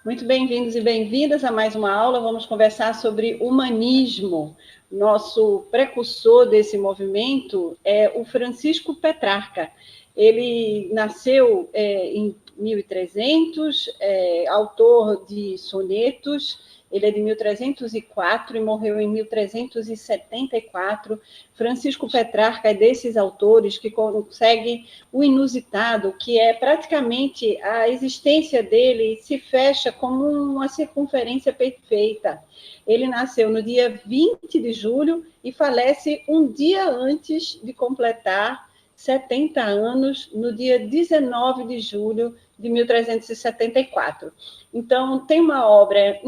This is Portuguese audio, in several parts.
Muito bem-vindos e bem-vindas a mais uma aula. Vamos conversar sobre humanismo. Nosso precursor desse movimento é o Francisco Petrarca. Ele nasceu em 1300, autor de sonetos. Ele é de 1304 e morreu em 1374. Francisco Petrarca é desses autores que consegue o inusitado, que é praticamente a existência dele se fecha como uma circunferência perfeita. Ele nasceu no dia 20 de julho e falece um dia antes de completar 70 anos, no dia 19 de julho de 1374. Então, tem uma obra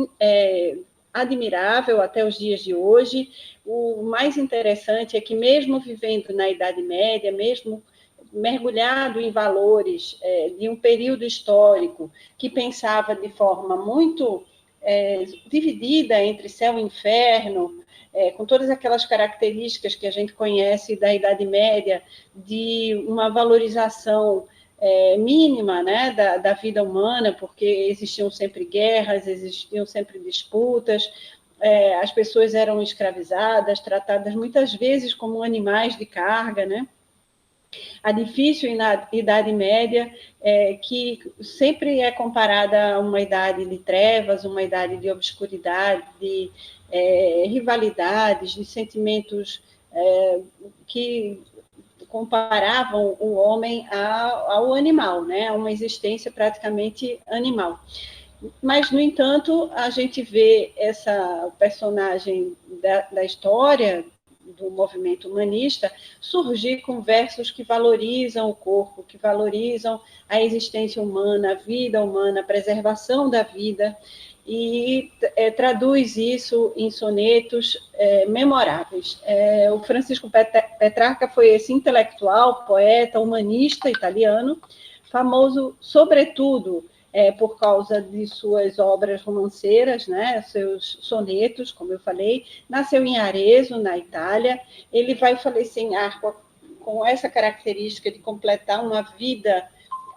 admirável até os dias de hoje. O mais interessante é que, mesmo vivendo na Idade Média, mesmo mergulhado em valores de um período histórico que pensava de forma muito dividida entre céu e inferno, com todas aquelas características que a gente conhece da Idade Média, de uma valorização mínima, né, da vida humana, porque existiam sempre guerras, existiam sempre disputas, as pessoas eram escravizadas, tratadas muitas vezes como animais de carga, né? A difícil Idade Média, que sempre é comparada a uma idade de trevas, uma idade de obscuridade, de rivalidades, de sentimentos que comparavam o homem ao animal, né? A uma existência praticamente animal. Mas, no entanto, a gente vê essa personagem da história do movimento humanista surgir com versos que valorizam o corpo, que valorizam a existência humana, a vida humana, a preservação da vida, e traduz isso em sonetos memoráveis. O Francisco Petrarca foi esse intelectual, poeta, humanista italiano, famoso, sobretudo, por causa de suas obras romanceiras, né, seus sonetos, como eu falei. Nasceu em Arezzo, na Itália. Ele vai falecer em Arco com essa característica de completar uma vida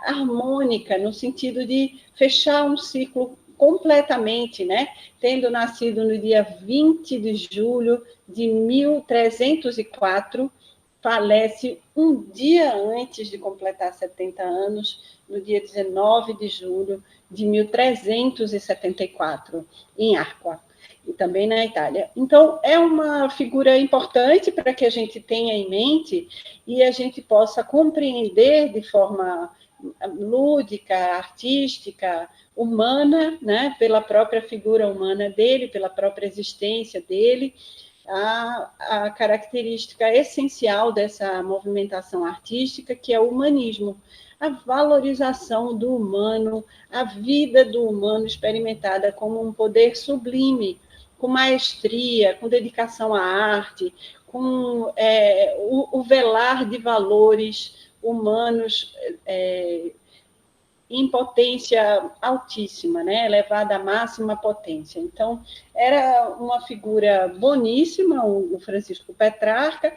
harmônica, no sentido de fechar um ciclo completamente, né? Tendo nascido no dia 20 de julho de 1304, falece um dia antes de completar 70 anos, no dia 19 de julho de 1374, em Arqua, e também na Itália. Então, é uma figura importante para que a gente tenha em mente e a gente possa compreender de forma lúdica, artística, humana, né, pela própria figura humana dele, pela própria existência dele, a característica essencial dessa movimentação artística, que é o humanismo, a valorização do humano, a vida do humano experimentada como um poder sublime, com maestria, com dedicação à arte, com o velar de valores humanos em potência altíssima, né? Elevada à máxima potência. Então, era uma figura boníssima, o Francisco Petrarca,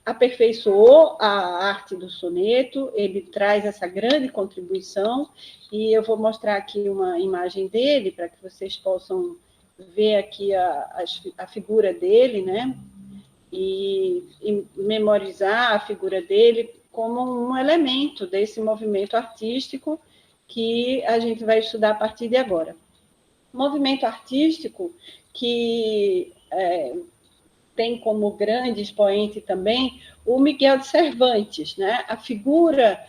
aperfeiçoou a arte do soneto, ele traz essa grande contribuição, e eu vou mostrar aqui uma imagem dele, para que vocês possam ver aqui a figura dele, né? E memorizar a figura dele como um elemento desse movimento artístico que a gente vai estudar a partir de agora. Movimento artístico que tem como grande expoente também o Miguel de Cervantes, né? A figura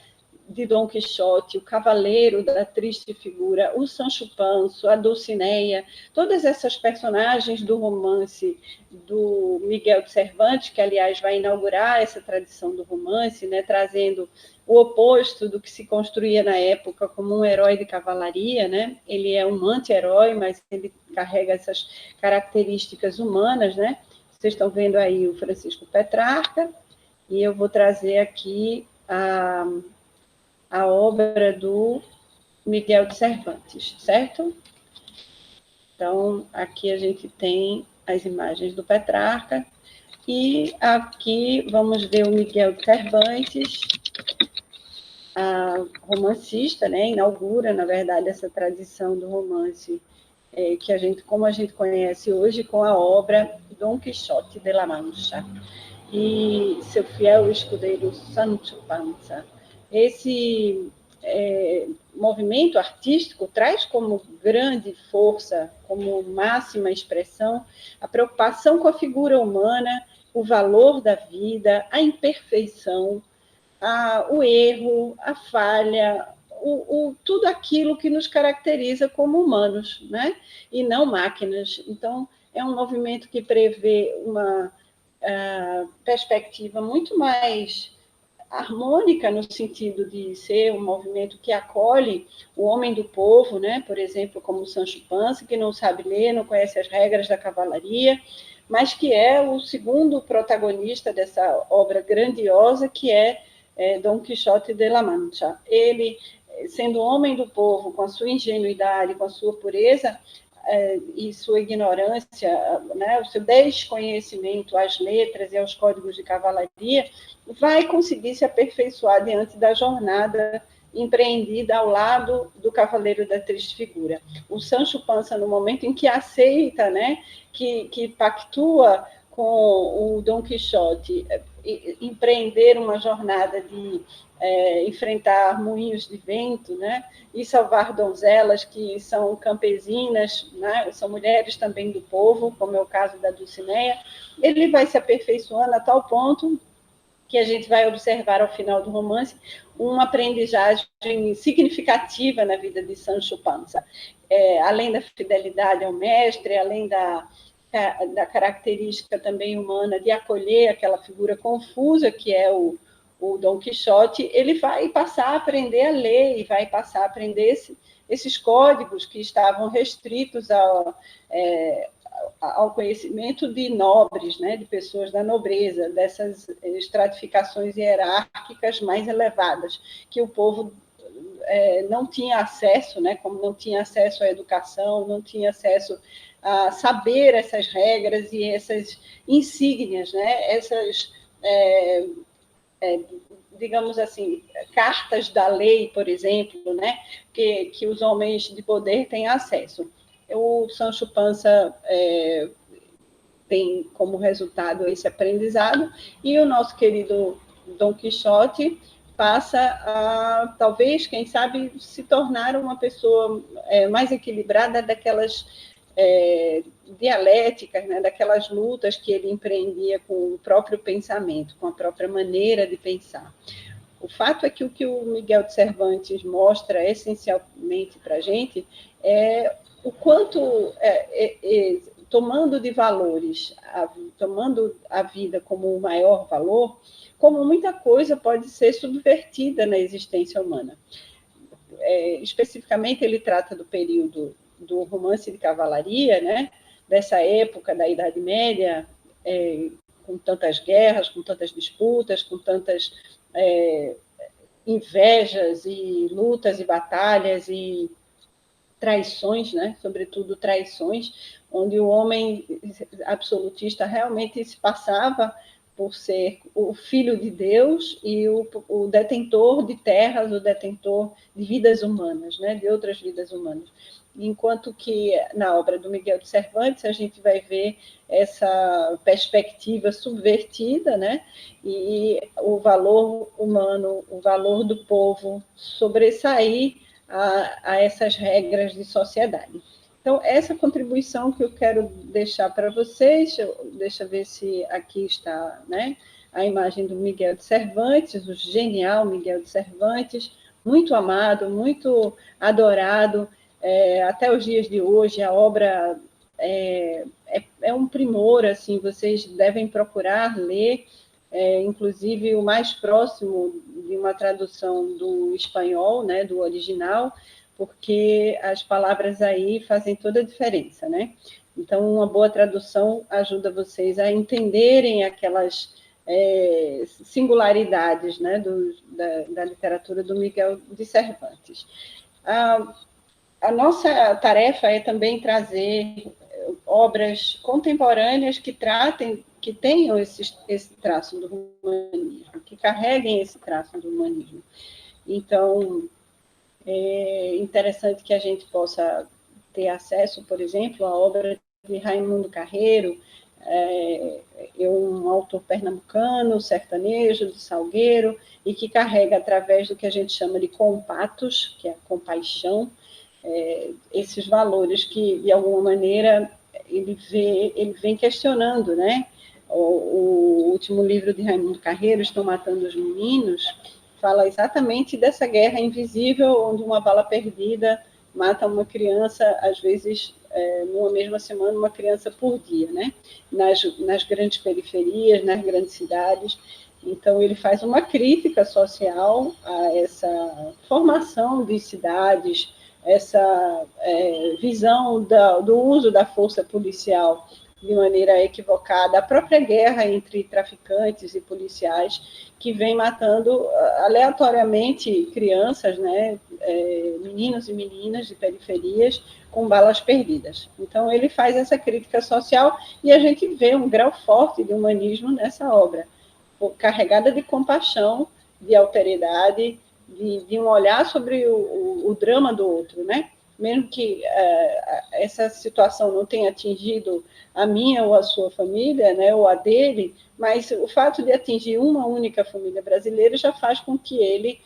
de Dom Quixote, o cavaleiro da triste figura, o Sancho Panza, a Dulcinea, todas essas personagens do romance do Miguel de Cervantes, que, aliás, vai inaugurar essa tradição do romance, né, trazendo o oposto do que se construía na época como um herói de cavalaria, né? Ele é um anti-herói, mas ele carrega essas características humanas, né? Vocês estão vendo aí o Francisco Petrarca, e eu vou trazer aqui a obra do Miguel de Cervantes, certo? Então, aqui a gente tem as imagens do Petrarca, e aqui vamos ver o Miguel de Cervantes. a romancista, né, inaugura, na verdade, essa tradição do romance que como a gente conhece hoje, com a obra Dom Quixote de la Mancha e seu fiel escudeiro Sancho Panza. Esse movimento artístico traz como grande força, como máxima expressão, a preocupação com a figura humana, o valor da vida, a imperfeição, o erro, a falha, tudo aquilo que nos caracteriza como humanos, né? E não máquinas. Então, é um movimento que prevê uma perspectiva muito mais harmônica no sentido de ser um movimento que acolhe o homem do povo, né? Por exemplo, como Sancho Panza, que não sabe ler, não conhece as regras da cavalaria, mas que é o segundo protagonista dessa obra grandiosa, que é Dom Quixote de la Mancha. Ele, sendo homem do povo, com a sua ingenuidade, com a sua pureza e sua ignorância, né, o seu desconhecimento às letras e aos códigos de cavalaria, vai conseguir se aperfeiçoar diante da jornada empreendida ao lado do Cavaleiro da Triste Figura. O Sancho Panza, no momento em que aceita, né, que pactua com o Dom Quixote, empreender uma jornada de enfrentar moinhos de vento, né, e salvar donzelas que são campesinas, né, são mulheres também do povo, como é o caso da Dulcinea, ele vai se aperfeiçoando a tal ponto que a gente vai observar ao final do romance uma aprendizagem significativa na vida de Sancho Panza. Além da fidelidade ao mestre, além da característica também humana de acolher aquela figura confusa que é o Dom Quixote, ele vai passar a aprender a ler e vai passar a aprender esses códigos que estavam restritos ao conhecimento de nobres, né, de pessoas da nobreza, dessas estratificações hierárquicas mais elevadas, que o povo não tinha acesso, né, como não tinha acesso à educação, não tinha acesso a saber essas regras e essas insígnias, né, essas, digamos assim, cartas da lei, por exemplo, né, que os homens de poder têm acesso. O Sancho Panza tem como resultado esse aprendizado, e o nosso querido Dom Quixote passa a, talvez, quem sabe, se tornar uma pessoa mais equilibrada daquelas dialéticas, né, daquelas lutas que ele empreendia com o próprio pensamento, com a própria maneira de pensar. O fato é que o que o Miguel de Cervantes mostra essencialmente para a gente é o quanto, tomando de valores, tomando a vida como o maior valor, como muita coisa pode ser subvertida na existência humana. Especificamente, ele trata do período do romance de cavalaria, né? Dessa época da Idade Média, com tantas guerras, com tantas disputas, com tantas invejas e lutas e batalhas e traições, né? Sobretudo traições, onde o homem absolutista realmente se passava por ser o filho de Deus e o detentor de terras, o detentor de vidas humanas, né? De outras vidas humanas. Enquanto que na obra do Miguel de Cervantes a gente vai ver essa perspectiva subvertida, né? E o valor humano, o valor do povo sobressair a essas regras de sociedade. Então, essa contribuição que eu quero deixar para vocês, deixa eu ver se aqui está, né, a imagem do Miguel de Cervantes, o genial Miguel de Cervantes, muito amado, muito adorado, até os dias de hoje. A obra é um primor, assim, vocês devem procurar ler, inclusive o mais próximo de uma tradução do espanhol, né, do original, porque as palavras aí fazem toda a diferença, né? Então, uma boa tradução ajuda vocês a entenderem aquelas singularidades, né, da literatura do Miguel de Cervantes. A nossa tarefa é também trazer obras contemporâneas que tenham esse traço do humanismo, que carreguem esse traço do humanismo. Então, é interessante que a gente possa ter acesso, por exemplo, à obra de Raimundo Carreiro, um autor pernambucano, sertanejo, de Salgueiro, e que carrega, através do que a gente chama de compatos, que é a compaixão, esses valores que, de alguma maneira, ele vem questionando, né? O último livro de Raimundo Carreiro, Estão Matando os Meninos, fala exatamente dessa guerra invisível, onde uma bala perdida mata uma criança, às vezes, numa mesma semana, uma criança por dia, né? Nas grandes periferias, nas grandes cidades. Então, ele faz uma crítica social a essa formação de cidades, essa visão do uso da força policial de maneira equivocada, a própria guerra entre traficantes e policiais, que vem matando aleatoriamente crianças, né, meninos e meninas de periferias, com balas perdidas. Então, ele faz essa crítica social e a gente vê um grau forte de humanismo nessa obra, carregada de compaixão, de alteridade, de um olhar sobre o drama do outro, né? Mesmo que essa situação não tenha atingido a minha ou a sua família, né, ou a dele, mas o fato de atingir uma única família brasileira já faz com que ele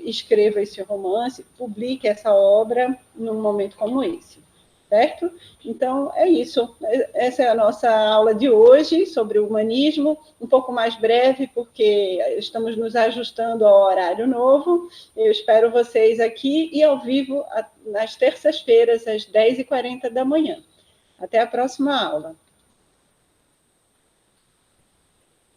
escreva esse romance, publique essa obra num momento como esse. Certo? Então, é isso. Essa é a nossa aula de hoje sobre o humanismo, um pouco mais breve, porque estamos nos ajustando ao horário novo. Eu espero vocês aqui e ao vivo nas terças-feiras, às 10h40 da manhã. Até a próxima aula.